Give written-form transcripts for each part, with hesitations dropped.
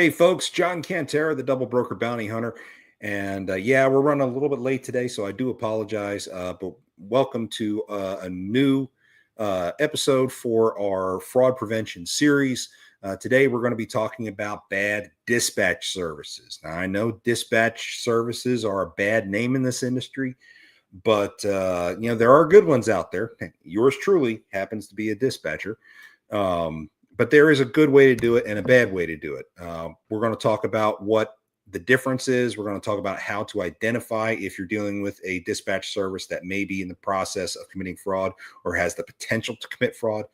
Hey, folks, John Cantera, the Double Broker Bounty Hunter. And yeah, we're running a little bit late today, so I do apologize. But welcome to a new episode for our fraud prevention series. Today, we're going to be talking about bad dispatch services. Now, I know dispatch services are a bad name in this industry, but there are good ones out there. Yours truly happens to be a dispatcher. But there is a good way to do it and a bad way to do it. We're going to talk about what the difference is. We're going to talk about how to identify if you're dealing with a dispatch service that may be in the process of committing fraud or has the potential to commit fraud.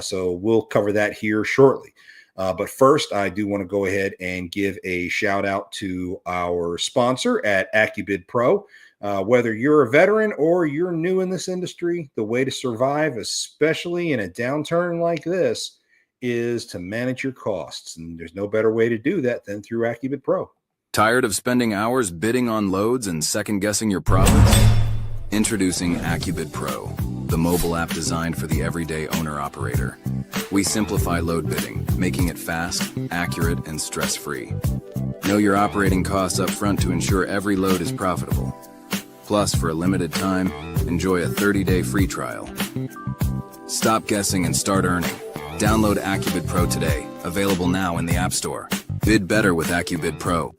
So we'll cover that here shortly. But first, I do want to go ahead and give a shout out to our sponsor at AccuBid Pro. Whether you're a veteran or you're new in this industry, the way to survive, especially in a downturn like this, is to manage your costs. And there's no better way to do that than through AccuBid Pro. Tired of spending hours bidding on loads and second-guessing your profits? Introducing AccuBid Pro, the mobile app designed for the everyday owner-operator. We simplify load bidding, making it fast, accurate, and stress-free. Know your operating costs up front to ensure every load is profitable. Plus, for a limited time, enjoy a 30-day free trial. Stop guessing and start earning. Download AccuBid Pro today, available now in the App Store. Bid better with AccuBid Pro.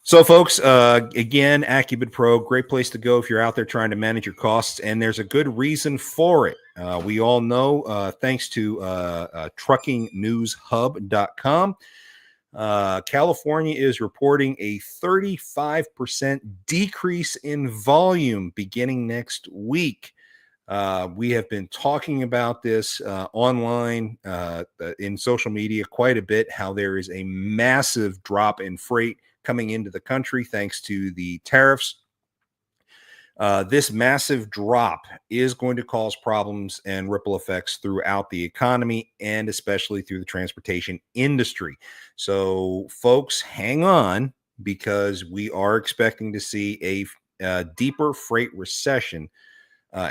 So, folks, again, AccuBid Pro, great place to go if you're out there trying to manage your costs, and there's a good reason for it. We all know, thanks to truckingnewshub.com, California is reporting a 35% decrease in volume beginning next week. We have been talking about this online in social media quite a bit, how there is a massive drop in freight coming into the country thanks to the tariffs. This massive drop is going to cause problems and ripple effects throughout the economy and especially through the transportation industry. So, folks, hang on, because we are expecting to see a deeper freight recession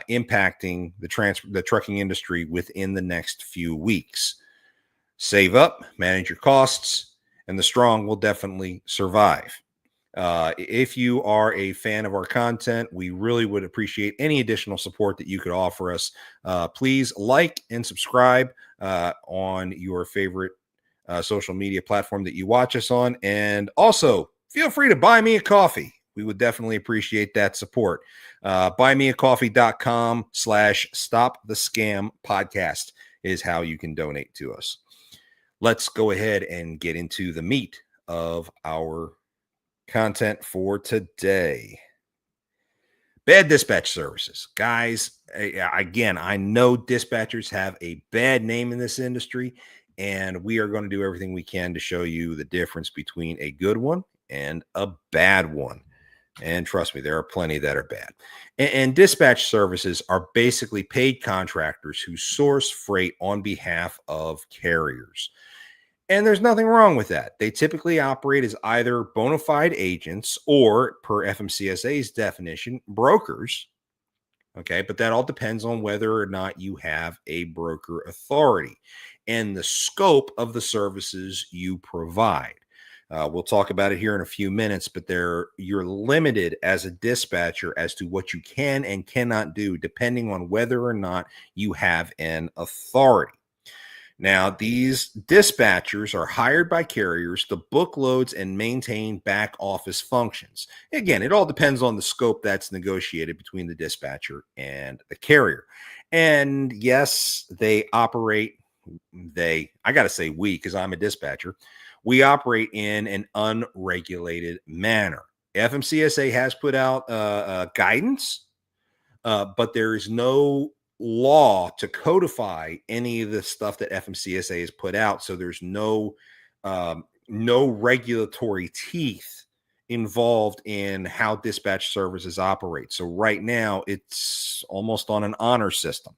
impacting the trucking industry within the next few weeks. Save up, manage your costs, and the strong will definitely survive. If you are a fan of our content, we really would appreciate any additional support that you could offer us. Please like and subscribe on your favorite social media platform that you watch us on. And also, feel free to buy me a coffee. We would definitely appreciate that support. Buymeacoffee.com/stopthescampodcast is how you can donate to us. Let's go ahead and get into the meat of our content for today. Bad dispatch services. Guys, again, I know dispatchers have a bad name in this industry, and we are going to do everything we can to show you the difference between a good one and a bad one. And trust me, there are plenty that are bad. And dispatch services are basically paid contractors who source freight on behalf of carriers. And there's nothing wrong with that. They typically operate as either bona fide agents or, per FMCSA's definition, brokers. Okay, but that all depends on whether or not you have a broker authority and the scope of the services you provide. We'll talk about it here in a few minutes, but you're limited as a dispatcher as to what you can and cannot do, depending on whether or not you have an authority. Now, these dispatchers are hired by carriers to book loads and maintain back office functions. Again, it all depends on the scope that's negotiated between the dispatcher and the carrier. And yes, they operate, I got to say we, because I'm a dispatcher, we operate in an unregulated manner. FMCSA has put out guidance, but there is no law to codify any of the stuff that FMCSA has put out. So there's no regulatory teeth involved in how dispatch services operate. So right now it's almost on an honor system.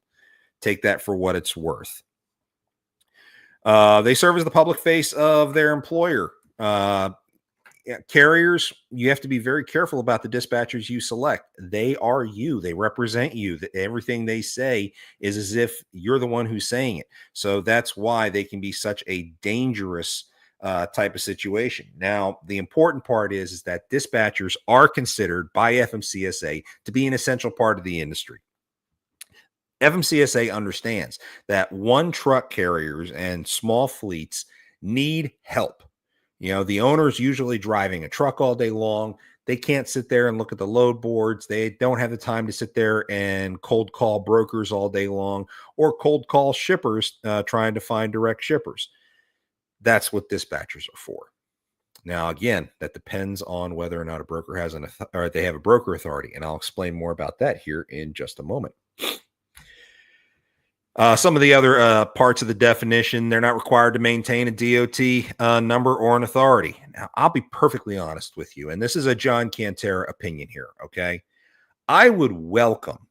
Take that for what it's worth. They serve as the public face of their employer. carriers, you have to be very careful about the dispatchers you select. They are you. They represent you. Everything they say is as if you're the one who's saying it. So that's why they can be such a dangerous type of situation. Now, the important part is that dispatchers are considered by FMCSA to be an essential part of the industry. FMCSA understands that one truck carriers and small fleets need help. The owner's usually driving a truck all day long. They can't sit there and look at the load boards. They don't have the time to sit there and cold call brokers all day long or cold call shippers trying to find direct shippers. That's what dispatchers are for. Now, again, that depends on whether or not a broker has or they have a broker authority, and I'll explain more about that here in just a moment. Some of the other parts of the definition, they're not required to maintain a DOT number or an authority. Now, I'll be perfectly honest with you, and this is a John Cantera opinion here, okay? I would welcome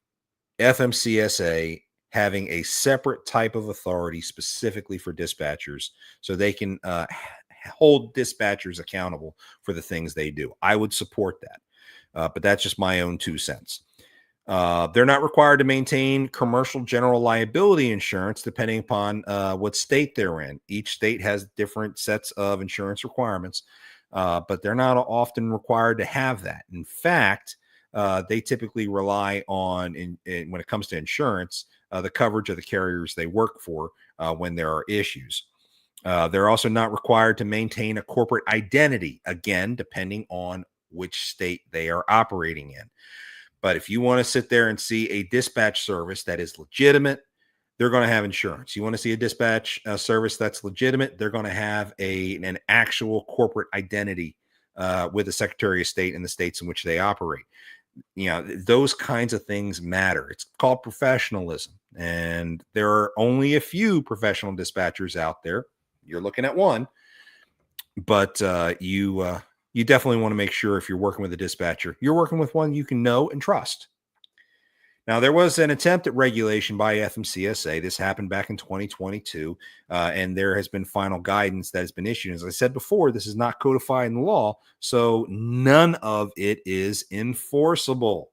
FMCSA having a separate type of authority specifically for dispatchers so they can hold dispatchers accountable for the things they do. I would support that, but that's just my own 2 cents. They're not required to maintain commercial general liability insurance depending upon what state they're in. Each state has different sets of insurance requirements, but they're not often required to have that. In fact, they typically rely on, when it comes to insurance, the coverage of the carriers they work for when there are issues. They're also not required to maintain a corporate identity, again, depending on which state they are operating in. But if you want to sit there and see a dispatch service that is legitimate, they're going to have insurance. You want to see a dispatch service that's legitimate, they're going to have an actual corporate identity with the Secretary of State in the states in which they operate. Those kinds of things matter. It's called professionalism. And there are only a few professional dispatchers out there. You're looking at one, but you definitely want to make sure if you're working with a dispatcher, you're working with one you can know and trust. Now, there was an attempt at regulation by FMCSA. This happened back in 2022, and there has been final guidance that has been issued. As I said before, this is not codified in law, so none of it is enforceable.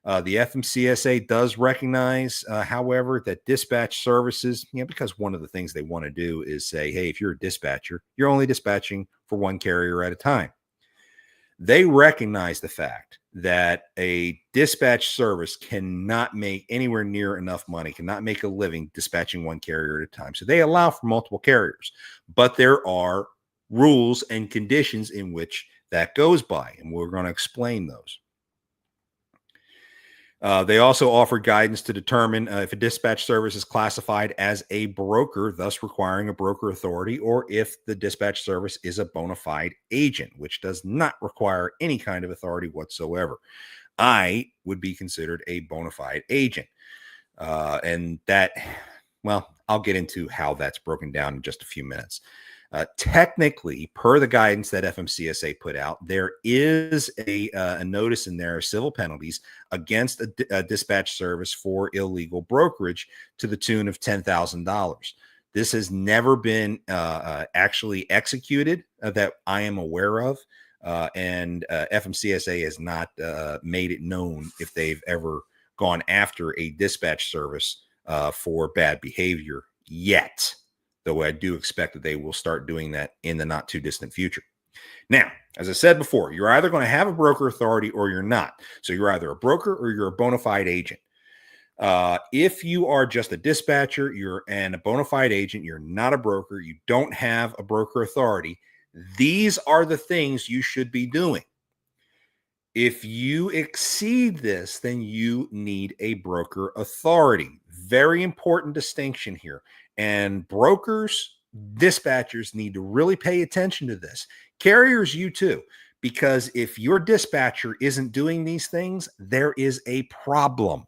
The FMCSA does recognize, however, that dispatch services, because one of the things they want to do is say, hey, if you're a dispatcher, you're only dispatching for one carrier at a time. They recognize the fact that a dispatch service cannot make anywhere near enough money, cannot make a living dispatching one carrier at a time. So they allow for multiple carriers, but there are rules and conditions in which that goes by, and we're going to explain those. They also offer guidance to determine if a dispatch service is classified as a broker, thus requiring a broker authority, or if the dispatch service is a bona fide agent, which does not require any kind of authority whatsoever. I would be considered a bona fide agent. And that, well, I'll get into how that's broken down in just a few minutes. Technically, per the guidance that FMCSA put out, there is a notice in there of civil penalties against a dispatch service for illegal brokerage to the tune of $10,000. This has never been actually executed that I am aware of, and FMCSA has not made it known if they've ever gone after a dispatch service for bad behavior yet. Though I do expect that they will start doing that in the not too distant future. Now, as I said before, you're either going to have a broker authority or you're not. So you're either a broker or you're a bona fide agent. If you are just a dispatcher, you're a bona fide agent, you're not a broker, you don't have a broker authority, these are the things you should be doing. If you exceed this, then you need a broker authority. Very important distinction here. And brokers, dispatchers need to really pay attention to this. Carriers, you too, because if your dispatcher isn't doing these things, there is a problem.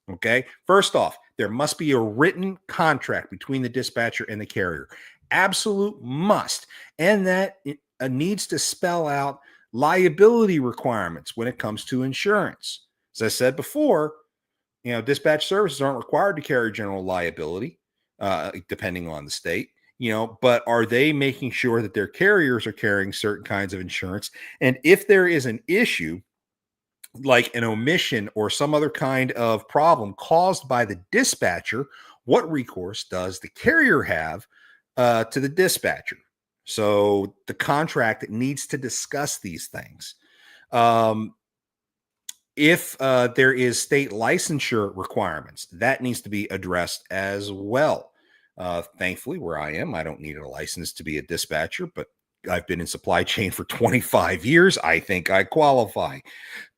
Okay. First off, there must be a written contract between the dispatcher and the carrier. Absolute must. And that needs to spell out liability requirements when it comes to insurance. As I said before, dispatch services aren't required to carry general liability. Depending on the state, but are they making sure that their carriers are carrying certain kinds of insurance? And if there is an issue, like an omission or some other kind of problem caused by the dispatcher, what recourse does the carrier have to the dispatcher? So the contract needs to discuss these things. If there is state licensure requirements, that needs to be addressed as well. Thankfully, where I am, I don't need a license to be a dispatcher, but I've been in supply chain for 25 years. I think I qualify.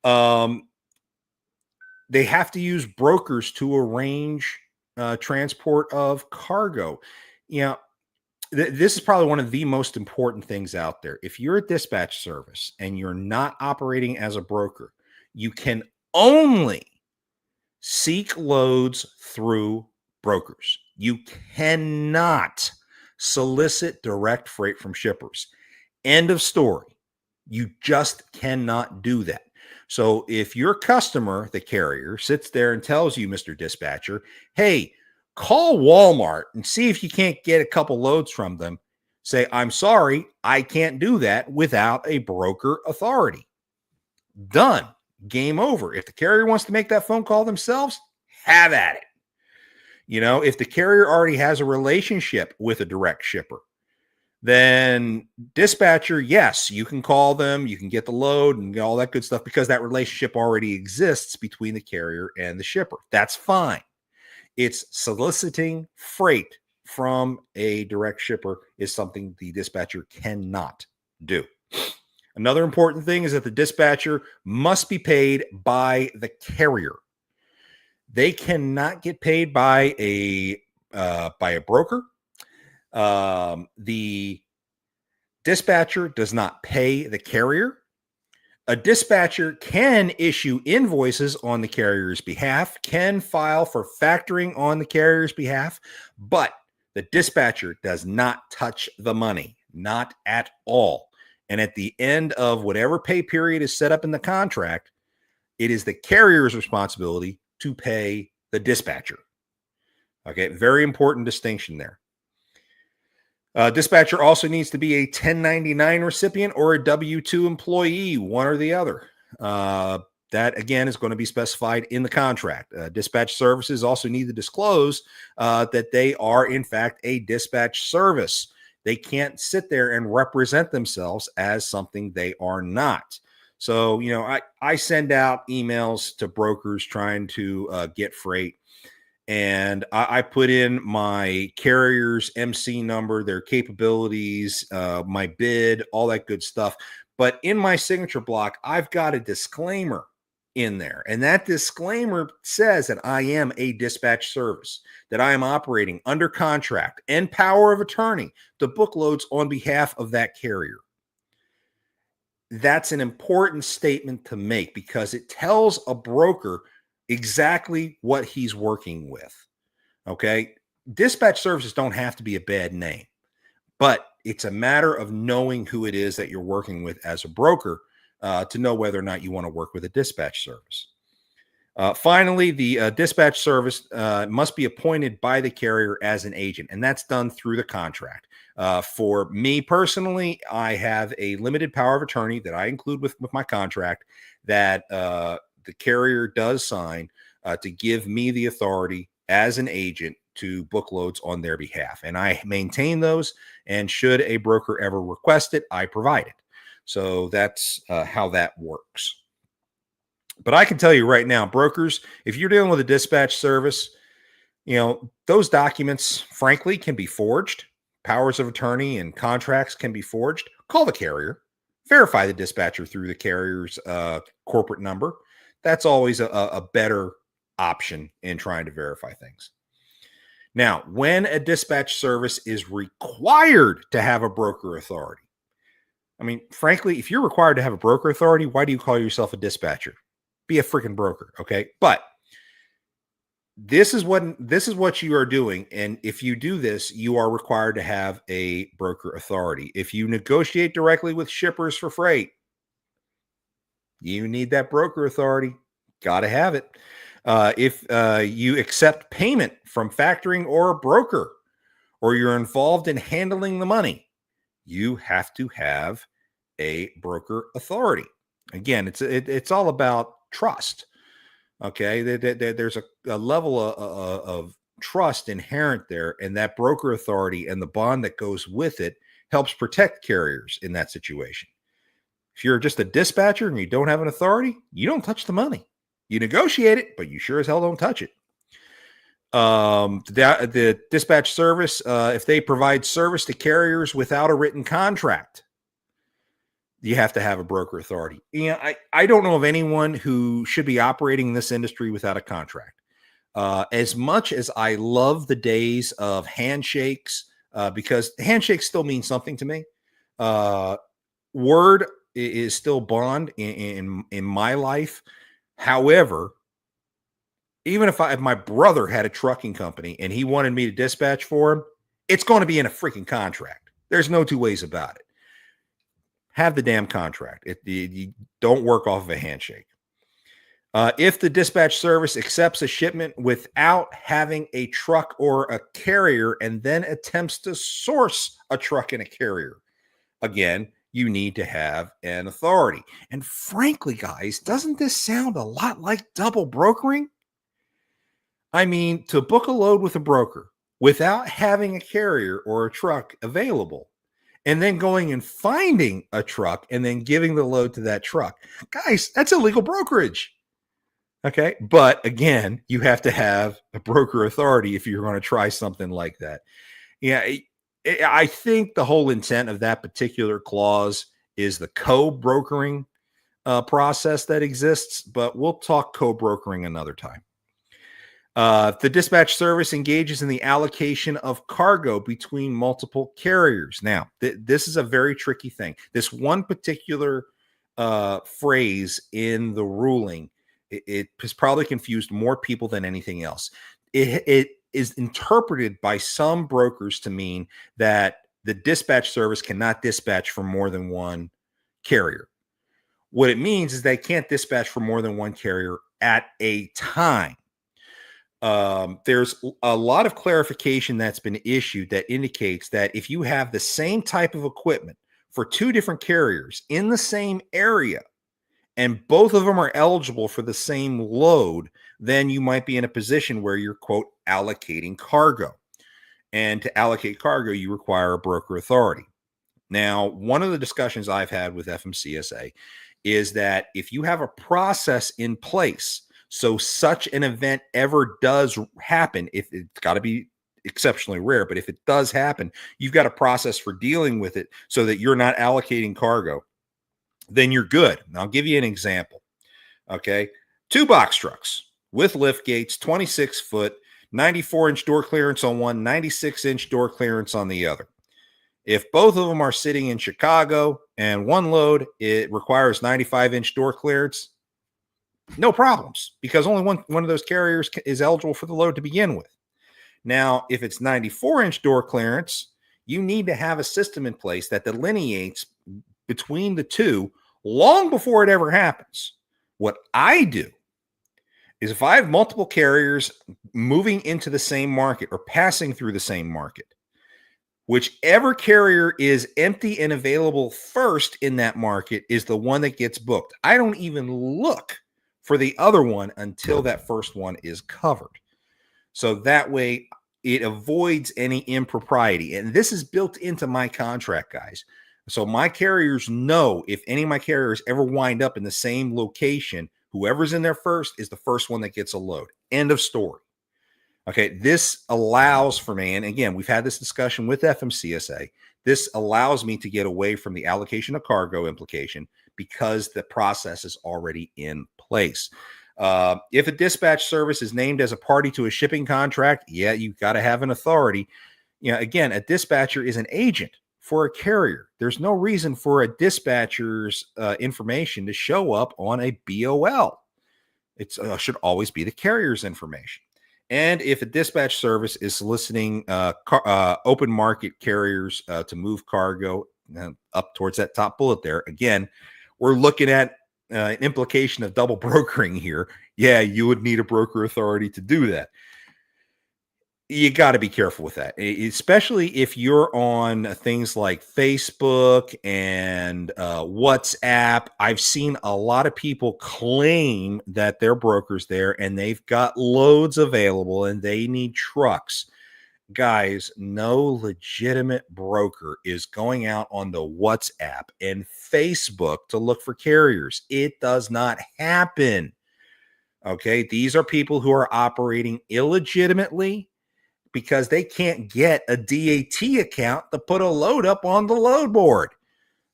They have to use brokers to arrange transport of cargo. This is probably one of the most important things out there. If you're a dispatch service and you're not operating as a broker, you can only seek loads through brokers. You cannot solicit direct freight from shippers. End of story. You just cannot do that. So if your customer, the carrier, sits there and tells you, Mr. Dispatcher, hey, call Walmart and see if you can't get a couple loads from them, say, I'm sorry, I can't do that without a broker authority. Done. Game over. If the carrier wants to make that phone call themselves, have at it. If the carrier already has a relationship with a direct shipper, then dispatcher, yes, you can call them, you can get the load and all that good stuff because that relationship already exists between the carrier and the shipper. That's fine. It's soliciting freight from a direct shipper is something the dispatcher cannot do. Another important thing is that the dispatcher must be paid by the carrier. They cannot get paid by a broker. The dispatcher does not pay the carrier. A dispatcher can issue invoices on the carrier's behalf, can file for factoring on the carrier's behalf, but the dispatcher does not touch the money, not at all. And at the end of whatever pay period is set up in the contract, it is the carrier's responsibility to pay the dispatcher. Okay, very important distinction there. Dispatcher also needs to be a 1099 recipient or a W-2 employee, one or the other. That, again, is going to be specified in the contract. Dispatch services also need to disclose that they are, in fact, a dispatch service. They can't sit there and represent themselves as something they are not. So, I send out emails to brokers trying to get freight, and I put in my carrier's MC number, their capabilities, my bid, all that good stuff. But in my signature block, I've got a disclaimer in there. And that disclaimer says that I am a dispatch service, that I am operating under contract and power of attorney to book loads on behalf of that carrier. That's an important statement to make because it tells a broker exactly what he's working with. Okay. Dispatch services don't have to be a bad name, but it's a matter of knowing who it is that you're working with as a broker to know whether or not you want to work with a dispatch service. Finally, the dispatch service must be appointed by the carrier as an agent, and that's done through the contract. For me personally, I have a limited power of attorney that I include with my contract that the carrier does sign to give me the authority as an agent to book loads on their behalf. And I maintain those, and should a broker ever request it, I provide it. So that's how that works. But I can tell you right now, brokers, if you're dealing with a dispatch service, those documents, frankly, can be forged. Powers of attorney and contracts can be forged. Call the carrier, verify the dispatcher through the carrier's corporate number. That's always a better option in trying to verify things. Now, when a dispatch service is required to have a broker authority, I mean, frankly, if you're required to have a broker authority, why do you call yourself a dispatcher? Be a freaking broker, okay? But this is what you are doing, and if you do this, you are required to have a broker authority. If you negotiate directly with shippers for freight, you need that broker authority. Got to have it. If you accept payment from factoring or a broker, or you're involved in handling the money, you have to have a broker authority. Again, it's all about trust. Okay, there's a level of trust inherent there, and that broker authority and the bond that goes with it helps protect carriers in that situation. If you're just a dispatcher and you don't have an authority, you don't touch the money. You negotiate it, but you sure as hell don't touch it. The dispatch service, if they provide service to carriers without a written contract, you have to have a broker authority. I don't know of anyone who should be operating in this industry without a contract. As much as I love the days of handshakes, because handshakes still mean something to me. Word is still bond in my life. However, even if my brother had a trucking company and he wanted me to dispatch for him, it's going to be in a freaking contract. There's no two ways about it. Have the damn contract. You don't work off of a handshake. If the dispatch service accepts a shipment without having a truck or a carrier and then attempts to source a truck and a carrier, again, you need to have an authority. And frankly, guys, doesn't this sound a lot like double brokering? I mean, to book a load with a broker without having a carrier or a truck available, and then going and finding a truck and then giving the load to that truck. Guys, that's illegal brokerage. Okay. But again, you have to have a broker authority if you're going to try something like that. Yeah. I think the whole intent of that particular clause is the co-brokering process that exists, but we'll talk co-brokering another time. The dispatch service engages in the allocation of cargo between multiple carriers. Now, this is a very tricky thing. This one particular phrase in the ruling, it has probably confused more people than anything else. It is interpreted by some brokers to mean that the dispatch service cannot dispatch for more than one carrier. What it means is they can't dispatch for more than one carrier at a time. There's a lot of clarification that's been issued that indicates that if you have the same type of equipment for two different carriers in the same area and both of them are eligible for the same load, then you might be in a position where you're, quote, allocating cargo. And to allocate cargo, you require a broker authority. Now, one of the discussions I've had with FMCSA is that if you have a process in place, so such an event ever does happen, if it's got to be exceptionally rare, but if it does happen, you've got a process for dealing with it so that you're not allocating cargo, then you're good. And I'll give you an example. Okay. 2 box trucks with lift gates, 26 foot, 94-inch door clearance on one, 96-inch door clearance on the other. If both of them are sitting in Chicago and one load, it requires 95-inch door clearance, no problems, because only one of those carriers is eligible for the load to begin with. Now, if it's 94-inch door clearance, you need to have a system in place that delineates between the two long before it ever happens. What I do is if I have multiple carriers moving into the same market or passing through the same market, whichever carrier is empty and available first in that market is the one that gets booked. I don't even look for the other one until that first one is covered. So that way it avoids any impropriety. And this is built into my contract, guys. So my carriers know if any of my carriers ever wind up in the same location, whoever's in there first is the first one that gets a load. End of story. Okay, this allows for me, and again, we've had this discussion with FMCSA. This allows me to get away from the allocation of cargo implication because the process is already in place. If a dispatch service is named as a party to a shipping contract, yeah, you've got to have an authority. You know, again, a dispatcher is an agent for a carrier. There's no reason for a dispatcher's information to show up on a BOL. It should always be the carrier's information. And if a dispatch service is soliciting open market carriers to move cargo up towards that top bullet there, again, we're looking at an implication of double brokering here. Yeah, you would need a broker authority to do that. You got to be careful with that, especially if you're on things like Facebook and WhatsApp. I've seen a lot of people claim that they're brokers there and they've got loads available and they need trucks. Guys, no legitimate broker is going out on the WhatsApp and Facebook to look for carriers. It does not happen. Okay. These are people who are operating illegitimately because they can't get a DAT account to put a load up on the load board.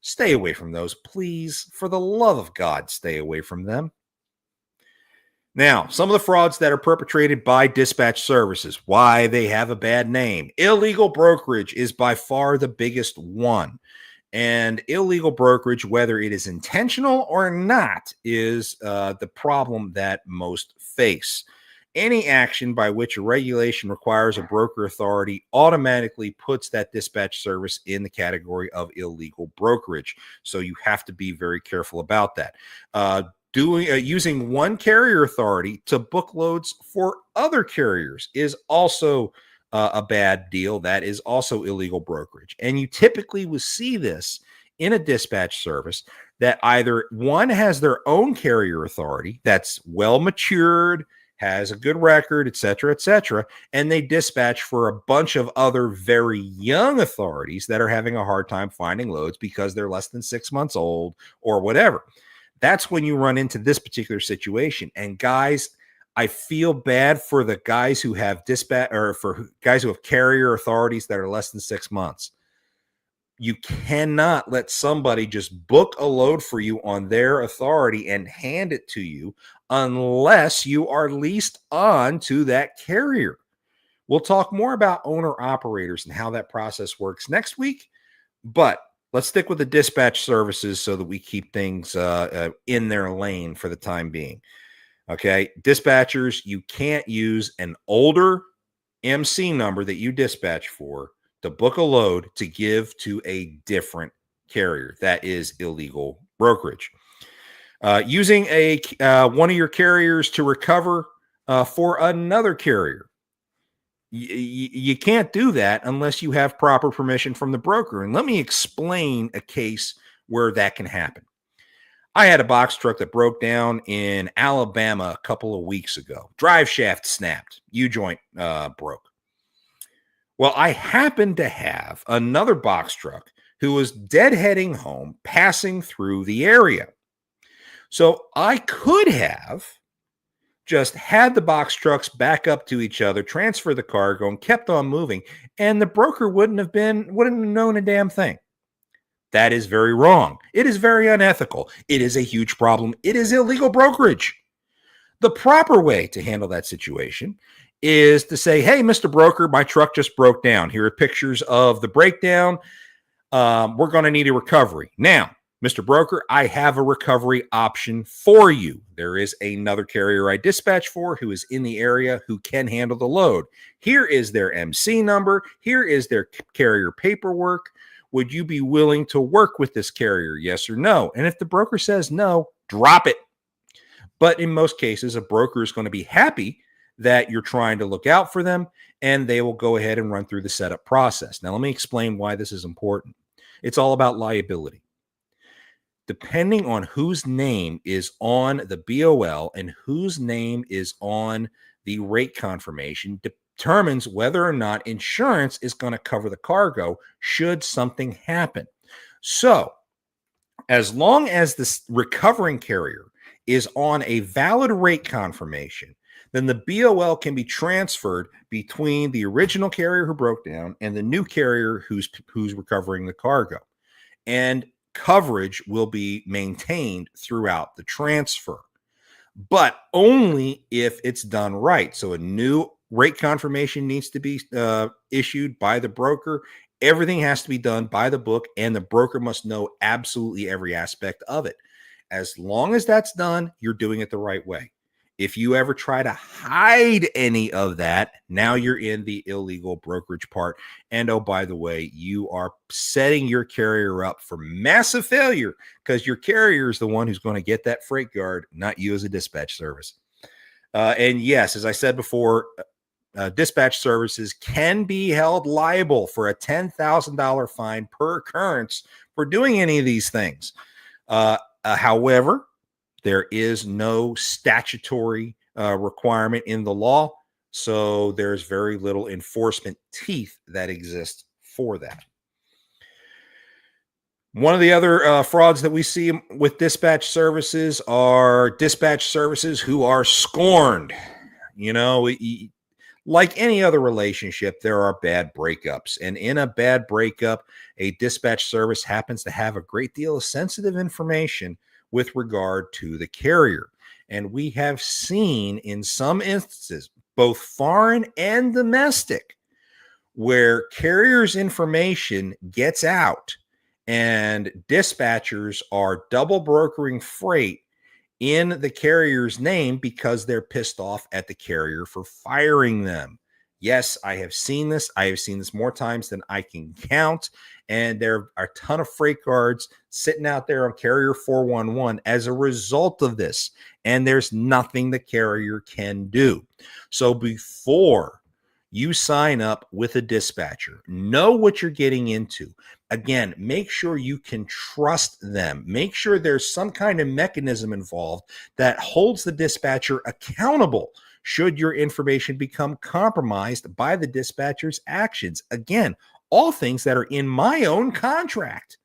Stay away from those, please. For the love of God, stay away from them. Now, some of the frauds that are perpetrated by dispatch services, why they have a bad name. Illegal brokerage is by far the biggest one. And illegal brokerage, whether it is intentional or not, is the problem that most face. Any action by which a regulation requires a broker authority automatically puts that dispatch service in the category of illegal brokerage. So you have to be very careful about that. Using one carrier authority to book loads for other carriers is also a bad deal. That is also illegal brokerage. And you typically will see this in a dispatch service that either one has their own carrier authority that's well matured, has a good record, et cetera, and they dispatch for a bunch of other very young authorities that are having a hard time finding loads because they're less than 6 months old or whatever. That's when you run into this particular situation. And guys, I feel bad for the guys who have dispatch or for guys who have carrier authorities that are less than 6 months. You cannot let somebody just book a load for you on their authority and hand it to you unless you are leased on to that carrier. We'll talk more about owner operators and how that process works next week, but let's stick with the dispatch services so that we keep things in their lane for the time being. Okay, dispatchers, you can't use an older MC number that you dispatch for to book a load to give to a different carrier. That is illegal brokerage. Using one of your carriers to recover for another carrier. You can't do that unless you have proper permission from the broker. And let me explain a case where that can happen. I had a box truck that broke down in Alabama a couple of weeks ago. Drive shaft snapped. U-joint broke. Well, I happened to have another box truck who was deadheading home, passing through the area. So I could have just had the box trucks back up to each other, transfer the cargo, and kept on moving, and the broker wouldn't have known a damn thing. That is very wrong. It is very unethical. It is a huge problem. It is illegal brokerage. The proper way to handle that situation is to say, hey, Mr. Broker, my truck just broke down. Here are pictures of the breakdown. We're going to need a recovery. Now, Mr. Broker, I have a recovery option for you. There is another carrier I dispatch for who is in the area who can handle the load. Here is their MC number. Here is their carrier paperwork. Would you be willing to work with this carrier? Yes or no? And if the broker says no, drop it. But in most cases, a broker is going to be happy that you're trying to look out for them, and they will go ahead and run through the setup process. Now, let me explain why this is important. It's all about liability. Depending on whose name is on the BOL and whose name is on the rate confirmation determines whether or not insurance is going to cover the cargo should something happen. So, as long as this recovering carrier is on a valid rate confirmation, then the BOL can be transferred between the original carrier who broke down and the new carrier who's recovering the cargo. And coverage will be maintained throughout the transfer, but only if it's done right. So a new rate confirmation needs to be issued by the broker. Everything has to be done by the book, and the broker must know absolutely every aspect of it. As long as that's done, you're doing it the right way. If you ever try to hide any of that, now you're in the illegal brokerage part. And oh, by the way, you are setting your carrier up for massive failure because your carrier is the one who's going to get that freight guard, not you as a dispatch service. And yes, as I said before, dispatch services can be held liable for a $10,000 fine per occurrence for doing any of these things. However, there is no statutory requirement in the law, so there's very little enforcement teeth that exist for that. One of the other frauds that we see with dispatch services are dispatch services who are scorned. You know, like any other relationship, there are bad breakups. And in a bad breakup, a dispatch service happens to have a great deal of sensitive information with regard to the carrier. And we have seen in some instances, both foreign and domestic, where carriers' information gets out and dispatchers are double brokering freight in the carrier's name because they're pissed off at the carrier for firing them. Yes, I have seen this. I have seen this more times than I can count. And there are a ton of freight guards sitting out there on carrier 411 as a result of this. And there's nothing the carrier can do. So before you sign up with a dispatcher, know what you're getting into. Again, make sure you can trust them. Make sure there's some kind of mechanism involved that holds the dispatcher accountable should your information become compromised by the dispatcher's actions. Again, all things that are in my own contract.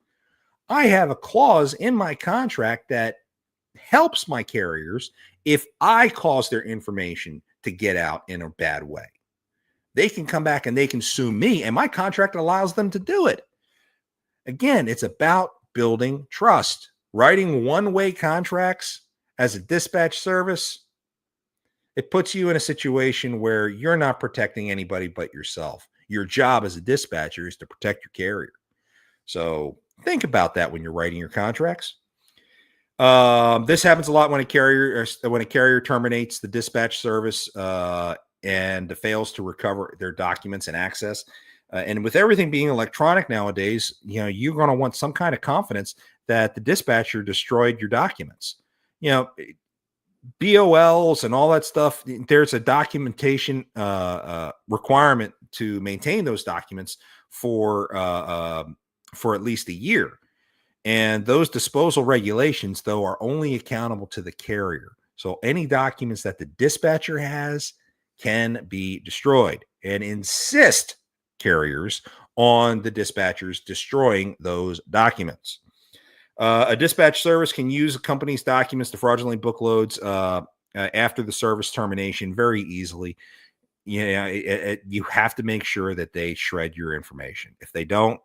I have a clause in my contract that helps my carriers if I cause their information to get out in a bad way. They can come back and they can sue me, and my contract allows them to do it. Again, it's about building trust. Writing one-way contracts as a dispatch service, it puts you in a situation where you're not protecting anybody but yourself. Your job as a dispatcher is to protect your carrier. So think about that when you're writing your contracts. This happens a lot when a carrier terminates the dispatch service and fails to recover their documents and access. And with everything being electronic nowadays, you know, you're going to want some kind of confidence that the dispatcher destroyed your documents. You know, BOLs and all that stuff, there's a documentation requirement to maintain those documents for at least a year. And those disposal regulations, though, are only accountable to the carrier. So any documents that the dispatcher has can be destroyed, and insist carriers on the dispatchers destroying those documents. A dispatch service can use a company's documents to fraudulently book loads after the service termination very easily. You have to make sure that they shred your information. If they don't,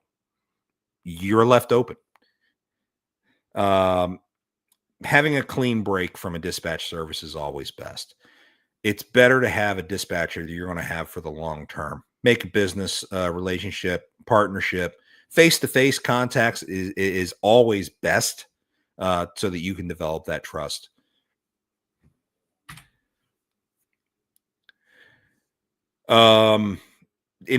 you're left open. Having a clean break from a dispatch service is always best. It's better to have a dispatcher that you're going to have for the long term. Make a business relationship, partnership. Face-to-face contacts is always best so that you can develop that trust. In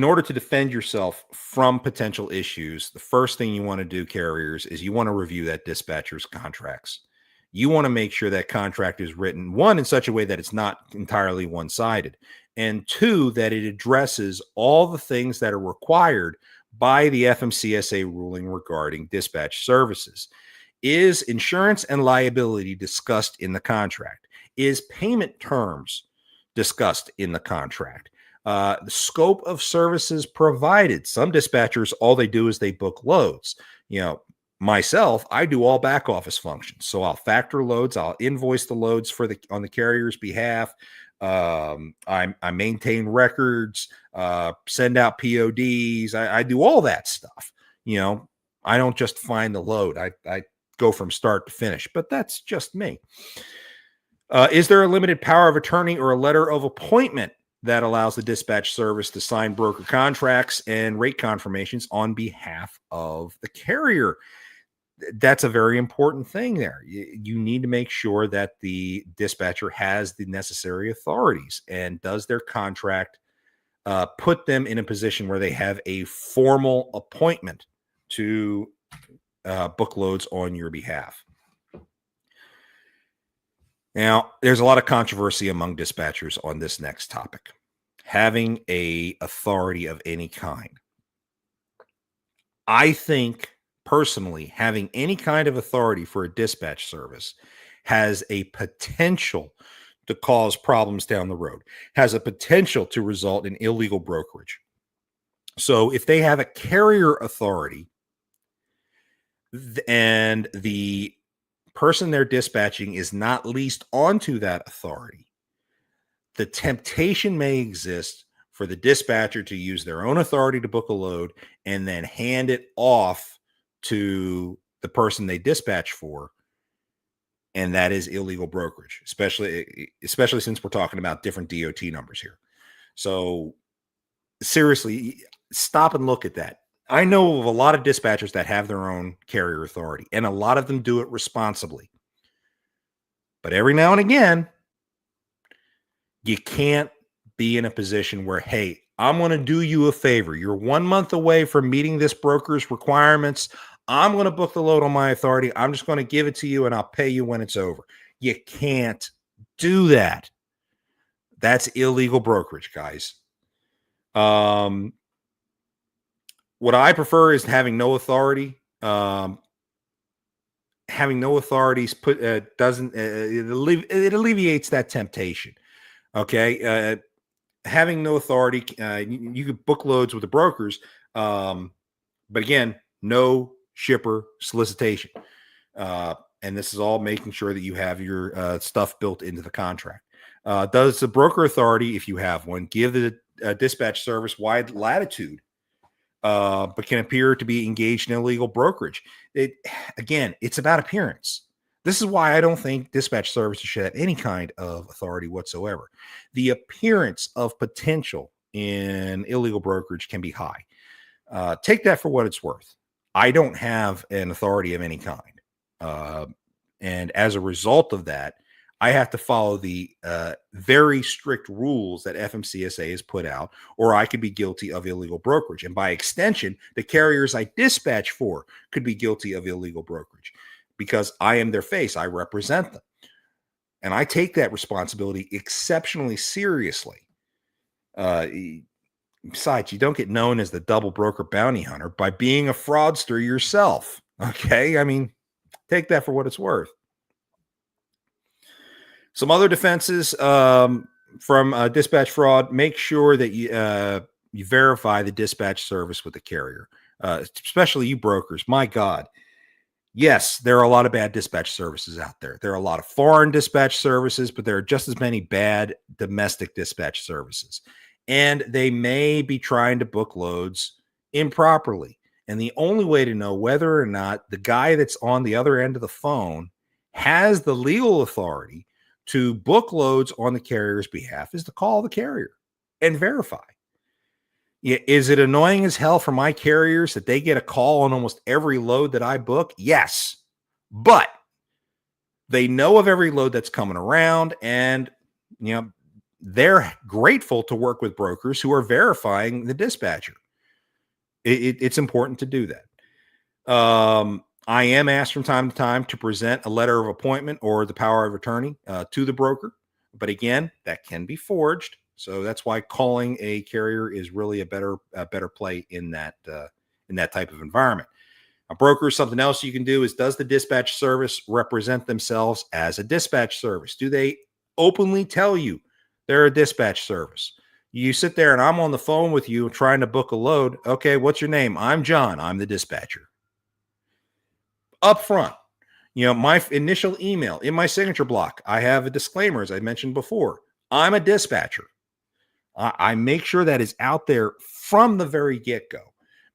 order to defend yourself from potential issues, the first thing you want to do, carriers, is you want to review that dispatcher's contracts. You want to make sure that contract is written, one, in such a way that it's not entirely one-sided, and two, that it addresses all the things that are required by the FMCSA ruling regarding dispatch services. Is insurance and liability discussed in the contract? Is payment terms discussed in the contract? The scope of services provided. Some dispatchers, all they do is they book loads. You know, myself, I do all back office functions. So I'll factor loads, I'll invoice the loads on the carrier's behalf. I maintain records, send out PODs. I do all that stuff. You know, I don't just find the load. I go from start to finish, but that's just me. Is there a limited power of attorney or a letter of appointment that allows the dispatch service to sign broker contracts and rate confirmations on behalf of the carrier? That's a very important thing there. You need to make sure that the dispatcher has the necessary authorities, and does their contract put them in a position where they have a formal appointment to book loads on your behalf. Now, there's a lot of controversy among dispatchers on this next topic. having a authority of any kind. I think personally, having any kind of authority for a dispatch service has a potential to cause problems down the road, has a potential to result in illegal brokerage. So if they have a carrier authority and the person they're dispatching is not leased onto that authority, the temptation may exist for the dispatcher to use their own authority to book a load and then hand it off to the person they dispatch for. And that is illegal brokerage, especially since we're talking about different DOT numbers here. So seriously, stop and look at that. I know of a lot of dispatchers that have their own carrier authority, and a lot of them do it responsibly. But every now and again, you can't be in a position where, hey, I'm going to do you a favor. You're 1 month away from meeting this broker's requirements. I'm going to book the load on my authority. I'm just going to give it to you and I'll pay you when it's over. You can't do that. That's illegal brokerage, guys. What I prefer is having no authority. Having no authorities doesn't it alleviates that temptation. Okay, having no authority, you could book loads with the brokers, but again, no shipper solicitation, and this is all making sure that you have your stuff built into the contract. Does the broker authority, if you have one, give the dispatch service wide latitude, but can appear to be engaged in illegal brokerage? Again, it's about appearance. This is why I don't think dispatch services should have any kind of authority whatsoever. The appearance of potential in illegal brokerage can be high. Take that for what it's worth. I don't have an authority of any kind. And as a result of that, I have to follow the very strict rules that FMCSA has put out, or I could be guilty of illegal brokerage. And by extension, the carriers I dispatch for could be guilty of illegal brokerage because I am their face. I represent them. And I take that responsibility exceptionally seriously. Besides, you don't get known as the double broker bounty hunter by being a fraudster yourself. Okay? I mean, take that for what it's worth. Some other defenses from dispatch fraud: make sure that you verify the dispatch service with the carrier, especially you brokers. My God. Yes, there are a lot of bad dispatch services out there. There are a lot of foreign dispatch services, but there are just as many bad domestic dispatch services. And they may be trying to book loads improperly. And the only way to know whether or not the guy that's on the other end of the phone has the legal authority to book loads on the carrier's behalf is to call the carrier and verify. Is it annoying as hell for my carriers that they get a call on almost every load that I book? Yes. But they know of every load that's coming around, and they're grateful to work with brokers who are verifying the dispatcher. It's important to do that. I am asked from time to time to present a letter of appointment or the power of attorney to the broker. But again, that can be forged. So that's why calling a carrier is really a better play in that type of environment. A broker, something else you can do is, does the dispatch service represent themselves as a dispatch service? Do they openly tell you they're a dispatch service? You sit there and I'm on the phone with you trying to book a load. Okay, what's your name? I'm John. I'm the dispatcher. Up front, my initial email in my signature block, I have a disclaimer, as I mentioned before. I'm a dispatcher. I make sure that is out there from the very get-go,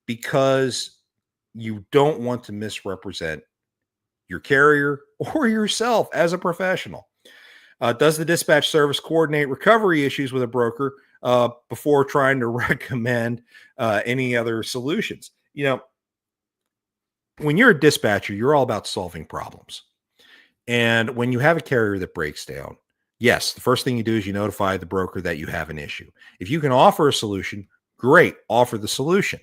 because you don't want to misrepresent your carrier or yourself as a professional. Does the dispatch service coordinate recovery issues with a broker before trying to recommend any other solutions? When you're a dispatcher, you're all about solving problems. And when you have a carrier that breaks down, yes, the first thing you do is you notify the broker that you have an issue. If you can offer a solution, great, offer the solution,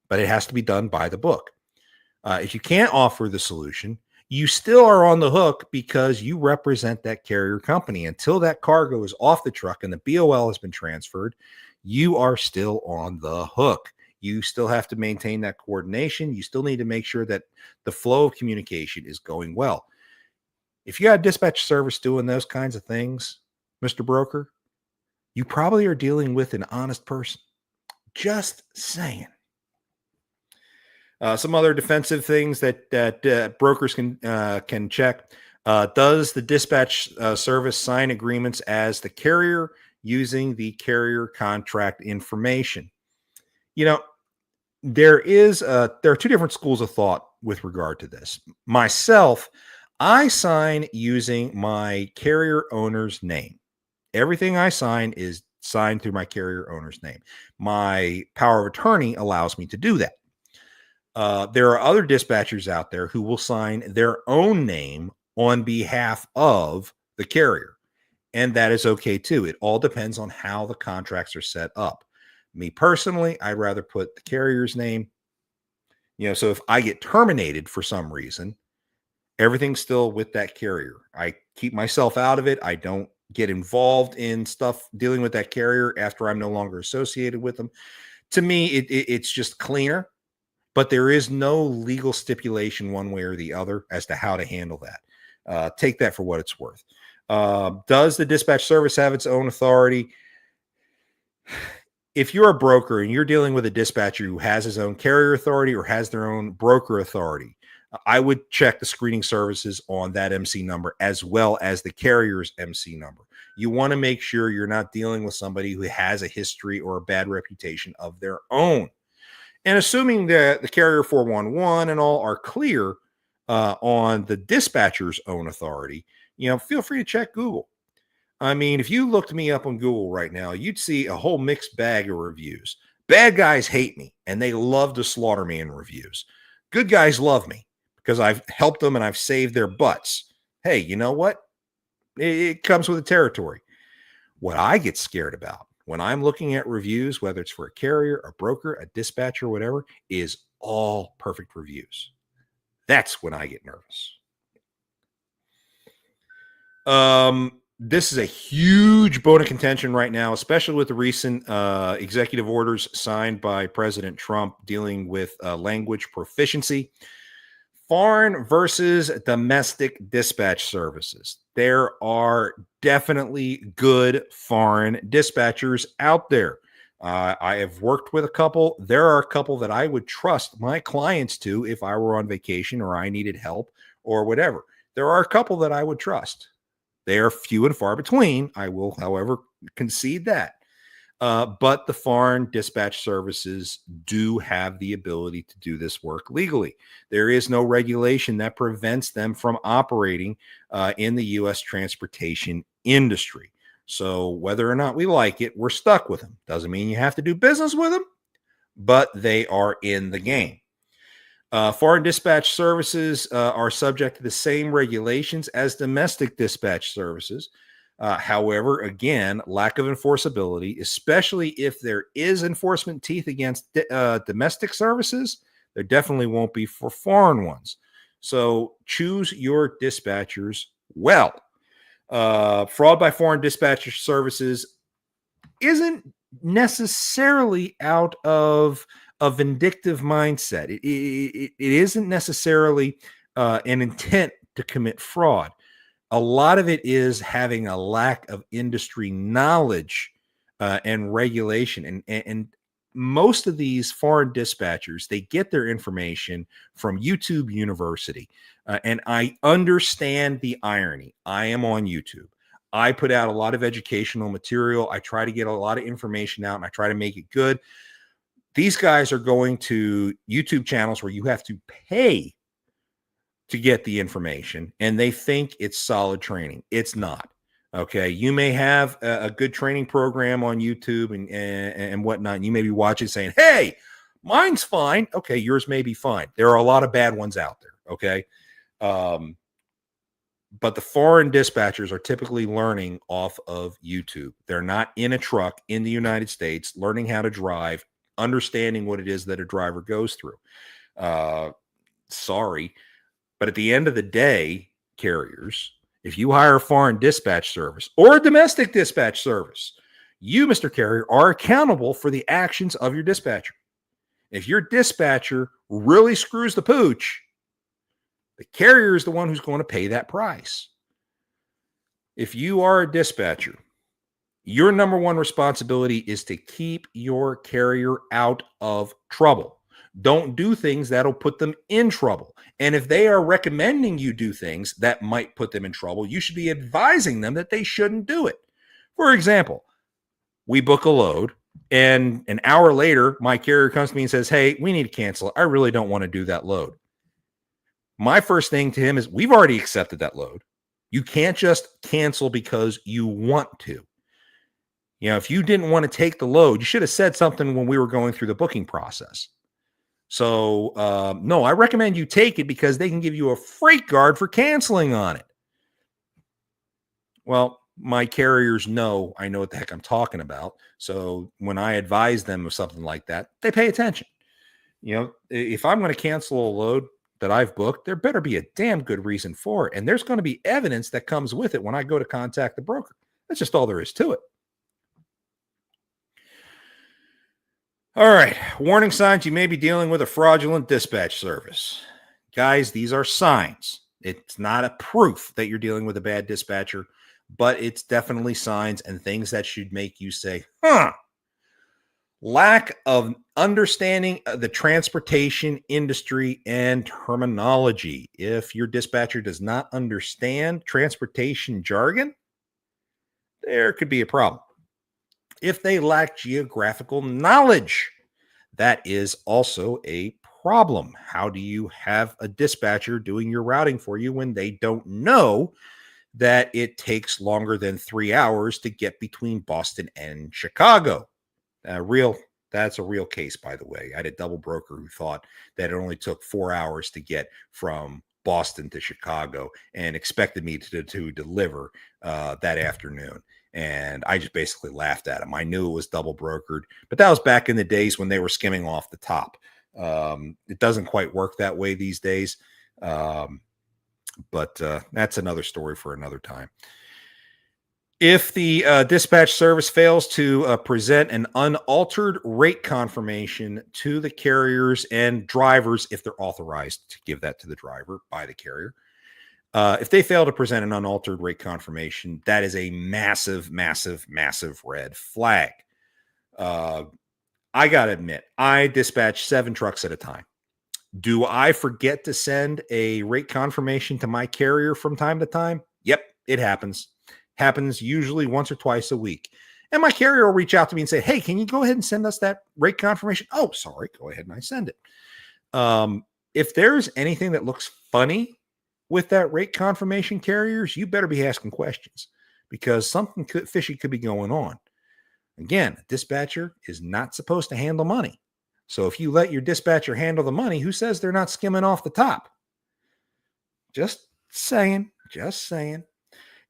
but it has to be done by the book. If you can't offer the solution, you still are on the hook because you represent that carrier company. Until that cargo is off the truck and the BOL has been transferred, you are still on the hook. You still have to maintain that coordination. You still need to make sure that the flow of communication is going well. If you got a dispatch service doing those kinds of things, Mr. Broker, you probably are dealing with an honest person. Just saying. Some other defensive things that brokers can check. Does the dispatch service sign agreements as the carrier using the carrier contract information? You know, there are two different schools of thought with regard to this. Myself, I sign using my carrier owner's name. Everything I sign is signed through my carrier owner's name. My power of attorney allows me to do that. There are other dispatchers out there who will sign their own name on behalf of the carrier, and that is okay too. It all depends on how the contracts are set up. Me personally, I'd rather put the carrier's name. So if I get terminated for some reason, everything's still with that carrier. I keep myself out of it. I don't get involved in stuff dealing with that carrier after I'm no longer associated with them. To me, it's just cleaner, but there is no legal stipulation one way or the other as to how to handle that. Take that for what it's worth. Does the dispatch service have its own authority? If you're a broker and you're dealing with a dispatcher who has his own carrier authority or has their own broker authority, I would check the screening services on that MC number as well as the carrier's MC number. You want to make sure you're not dealing with somebody who has a history or a bad reputation of their own. And assuming that the carrier 411 and all are clear on the dispatcher's own authority, feel free to check Google. I mean, if you looked me up on Google right now, you'd see a whole mixed bag of reviews. Bad guys hate me, and they love to slaughter me in reviews. Good guys love me because I've helped them and I've saved their butts. Hey, you know what? It comes with the territory. What I get scared about when I'm looking at reviews, whether it's for a carrier, a broker, a dispatcher, whatever, is all perfect reviews. That's when I get nervous. This is a huge bone of contention right now, especially with the recent executive orders signed by President Trump dealing with language proficiency. Foreign versus domestic dispatch services. There are definitely good foreign dispatchers out there. I have worked with a couple. There are a couple that I would trust my clients to if I were on vacation or I needed help or whatever. There are a couple that I would trust. They are few and far between. I will, however, concede that. But the foreign dispatch services do have the ability to do this work legally. There is no regulation that prevents them from operating in the U.S. transportation industry. So whether or not we like it, we're stuck with them. Doesn't mean you have to do business with them, but they are in the game. Foreign dispatch services are subject to the same regulations as domestic dispatch services. However, again, lack of enforceability, especially if there is enforcement teeth against domestic services, there definitely won't be for foreign ones. So choose your dispatchers well. Fraud by foreign dispatcher services isn't necessarily out of a vindictive mindset. It isn't necessarily an intent to commit fraud. A lot of it is having a lack of industry knowledge and regulation. And most of these foreign dispatchers, they get their information from YouTube University. And I understand the irony. I am on YouTube. I put out a lot of educational material. I try to get a lot of information out and I try to make it good. These guys are going to YouTube channels where you have to pay to get the information, and they think it's solid training. It's not. Okay. You may have a good training program on YouTube and whatnot. And you may be watching saying, hey, mine's fine. Okay. Yours may be fine. There are a lot of bad ones out there. Okay. But the foreign dispatchers are typically learning off of YouTube. They're not in a truck in the United States, learning how to drive, understanding what it is that a driver goes through. Sorry. But at the end of the day, carriers, if you hire a foreign dispatch service or a domestic dispatch service, You, Mr. Carrier, are accountable for the actions of your dispatcher. If your dispatcher really screws the pooch, the carrier is the one who's going to pay that price. If you are a dispatcher, your number one responsibility is to keep your carrier out of trouble. Don't do things that'll put them in trouble. And if they are recommending you do things that might put them in trouble, you should be advising them that they shouldn't do it. For example, we book a load, and an hour later, my carrier comes to me and says, hey, we need to cancel it. I really don't want to do that load. My first thing to him is, we've already accepted that load. You can't just cancel because you want to. You know, if you didn't want to take the load, you should have said something when we were going through the booking process. So, no, I recommend you take it because they can give you a freight guard for canceling on it. Well, my carriers know I know what the heck I'm talking about. So when I advise them of something like that, they pay attention. You know, if I'm going to cancel a load that I've booked, there better be a damn good reason for it. And there's going to be evidence that comes with it when I go to contact the broker. That's just all there is to it. All right. Warning signs you may be dealing with a fraudulent dispatch service. Guys, these are signs. It's not a proof that you're dealing with a bad dispatcher, but it's definitely signs and things that should make you say, Lack of understanding of the transportation industry and terminology. If your dispatcher does not understand transportation jargon, there could be a problem. If they lack geographical knowledge, that is also a problem. How do you have a dispatcher doing your routing for you when they don't know that it takes longer than 3 hours to get between Boston and Chicago? That's a real case, by the way. I had a double broker who thought that it only took 4 hours to get from Boston to Chicago and expected me to deliver that afternoon. And I just basically laughed at him. I knew it was double brokered, but that was back in the days when they were skimming off the top. It doesn't quite work that way these days. But that's another story for another time. If the dispatch service fails to present an unaltered rate confirmation to the carriers and drivers, if they're authorized to give that to the driver by the carrier, if they fail to present an unaltered rate confirmation, that is a massive, massive, massive red flag. I got to admit, I dispatch 7 trucks at a time. Do I forget to send a rate confirmation to my carrier from time to time? Yep, it happens. Happens usually once or twice a week. And my carrier will reach out to me and say, hey, can you go ahead and send us that rate confirmation? Oh, sorry. Go ahead and I send it. If there's anything that looks funny with that rate confirmation, carriers, you better be asking questions because something fishy could be going on. Again, a dispatcher is not supposed to handle money. So if you let your dispatcher handle the money, who says they're not skimming off the top? Just saying.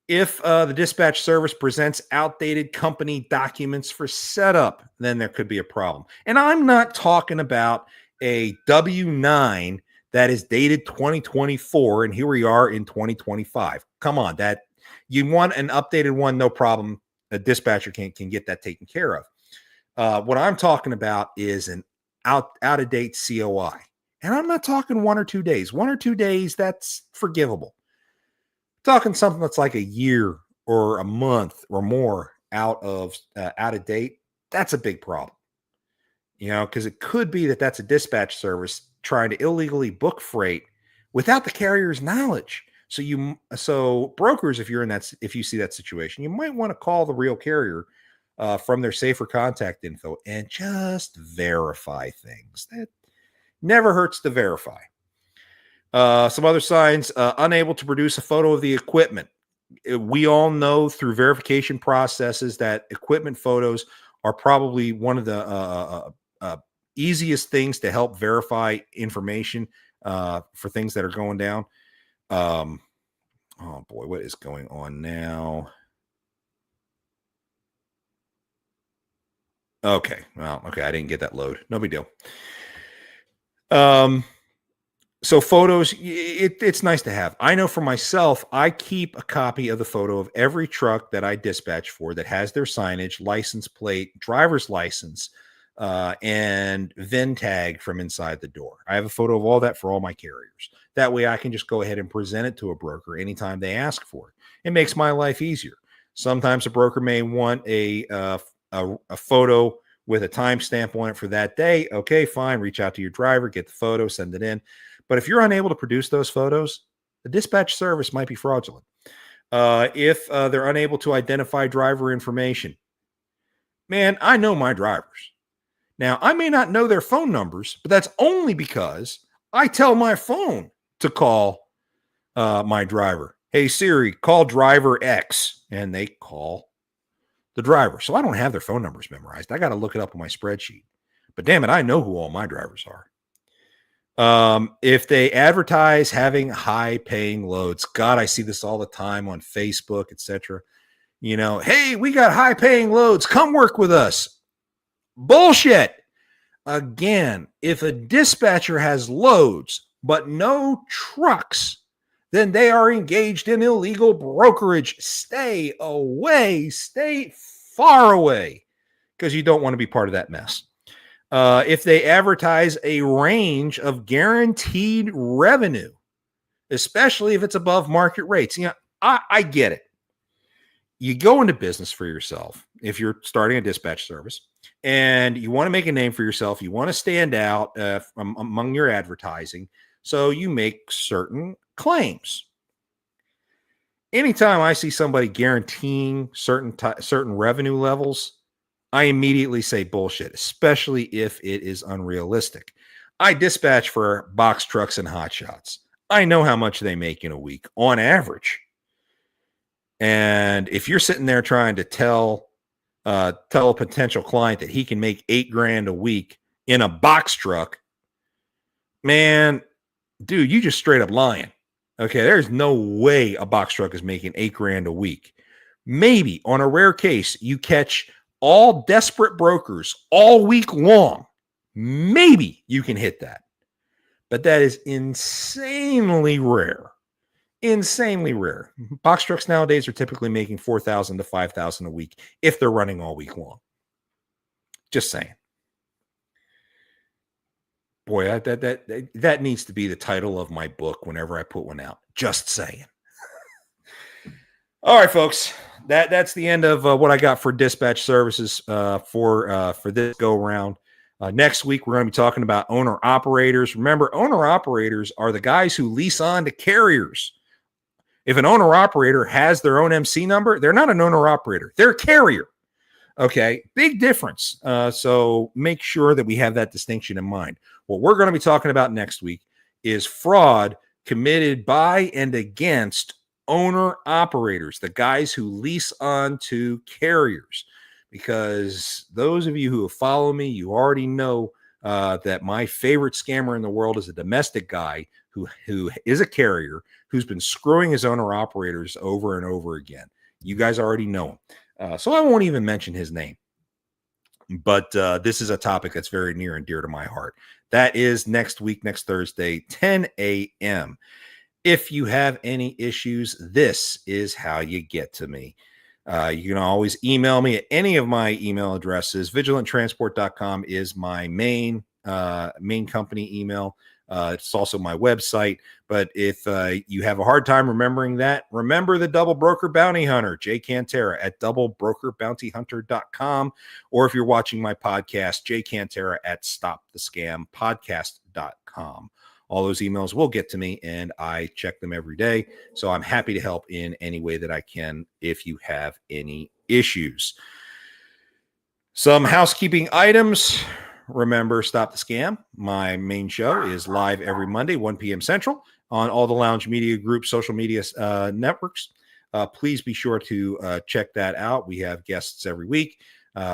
If the dispatch service presents outdated company documents for setup, then there could be a problem. And I'm not talking about a W-9 that is dated 2024, and here we are in 2025. Come on, that you want an updated one, no problem. A dispatcher can get that taken care of. What I'm talking about is an out-of-date COI. And I'm not talking 1 or 2 days. 1 or 2 days, that's forgivable. Talking something that's like a year or a month or more out of date, that's a big problem. You know, because it could be that that's a dispatch service trying to illegally book freight without the carrier's knowledge. So brokers, if you see that situation, you might want to call the real carrier from their safer contact info and just verify things. That never hurts to verify. Some other signs, unable to produce a photo of the equipment. We all know through verification processes that equipment photos are probably one of the easiest things to help verify information for things that are going down. Oh boy, what is going on now? Okay, well, okay, I didn't get that load. No big deal. So photos, it's nice to have. I know for myself, I keep a copy of the photo of every truck that I dispatch for that has their signage, license plate, driver's license, and VIN tag from inside the door. I have a photo of all that for all my carriers. That way I can just go ahead and present it to a broker anytime they ask for it. It makes my life easier. Sometimes a broker may want a photo with a timestamp on it for that day. Okay, fine. Reach out to your driver, get the photo, send it in. But if you're unable to produce those photos, the dispatch service might be fraudulent. If they're unable to identify driver information, man, I know my drivers. Now, I may not know their phone numbers, but that's only because I tell my phone to call my driver. Hey, Siri, call driver X. And they call the driver. So I don't have their phone numbers memorized. I got to look it up on my spreadsheet. But damn it, I know who all my drivers are. If they advertise having high paying loads, God, I see this all the time on Facebook, etc. You know, hey, we got high paying loads. Come work with us. Bullshit. Again, if a dispatcher has loads, but no trucks, then they are engaged in illegal brokerage. Stay away, stay far away, because you don't want to be part of that mess. If they advertise a range of guaranteed revenue, especially if it's above market rates, you know, I get it. You go into business for yourself if you're starting a dispatch service and you want to make a name for yourself. You want to stand out among your advertising. So you make certain claims. Anytime I see somebody guaranteeing certain revenue levels, I immediately say bullshit, especially if it is unrealistic. I dispatch for box trucks and hot shots. I know how much they make in a week on average. And if you're sitting there trying to tell a potential client that he can make $8,000 a week in a box truck, man, dude, you just straight up lying. Okay, there's no way a box truck is making $8,000 a week. Maybe on a rare case, you catch all desperate brokers all week long. Maybe you can hit that. But that is insanely rare. Insanely rare. Box trucks nowadays are typically making $4,000 to $5,000 a week if they're running all week long. Just saying. Boy, that needs to be the title of my book whenever I put one out. Just saying. All right, folks. That's the end of what I got for dispatch services for this go round. Next week, we're going to be talking about owner operators. Remember, owner operators are the guys who lease on to carriers. If an owner operator has their own MC number, they're not an owner operator. They're a carrier. Okay, big difference. So make sure that we have that distinction in mind. What we're going to be talking about next week is fraud committed by and against owner operators, the guys who lease on to carriers. Because those of you who have followed me, you already know that my favorite scammer in the world is a domestic guy who is a carrier who's been screwing his owner operators over and over again. You guys already know him. So I won't even mention his name. But this is a topic that's very near and dear to my heart. That is next week, next Thursday, 10 a.m. If you have any issues, this is how you get to me. You can always email me at any of my email addresses. VigilantTransport.com is my main company email. It's also my website. But if you have a hard time remembering that, remember the Double Broker Bounty Hunter, Jay Cantera, at doublebrokerbountyhunter.com. Or if you're watching my podcast, Jay Cantera at stopthescampodcast.com. All those emails will get to me, and I check them every day. So I'm happy to help in any way that I can if you have any issues. Some housekeeping items. Remember, Stop the Scam. My main show is live every Monday, 1 p.m. Central, on all the Lounge Media Group social media networks. Please be sure to check that out. We have guests every week.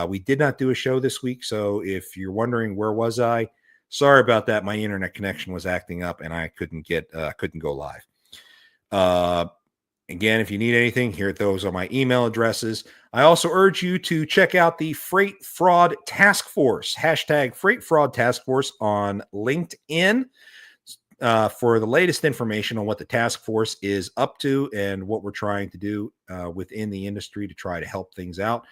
We did not do a show this week, so if you're wondering where was I, sorry about that. My internet connection was acting up, and I couldn't go live. Again, if you need anything, here those are my email addresses. I also urge you to check out the Freight Fraud Task Force, hashtag Freight Fraud Task Force on LinkedIn. for the latest information on what the task force is up to and what we're trying to do within the industry to try to help things out.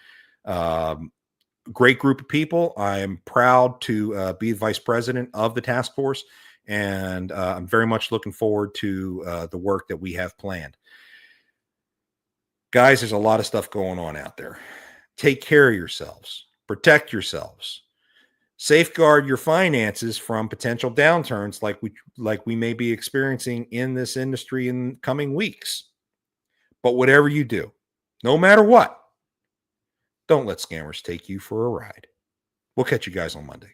Great group of people. I'm proud to be the vice president of the task force, and I'm very much looking forward to the work that we have planned. Guys, there's a lot of stuff going on out there. Take care of yourselves, protect yourselves, safeguard your finances from potential downturns like we may be experiencing in this industry in coming weeks. But whatever you do, no matter what, don't let scammers take you for a ride. We'll catch you guys on Monday.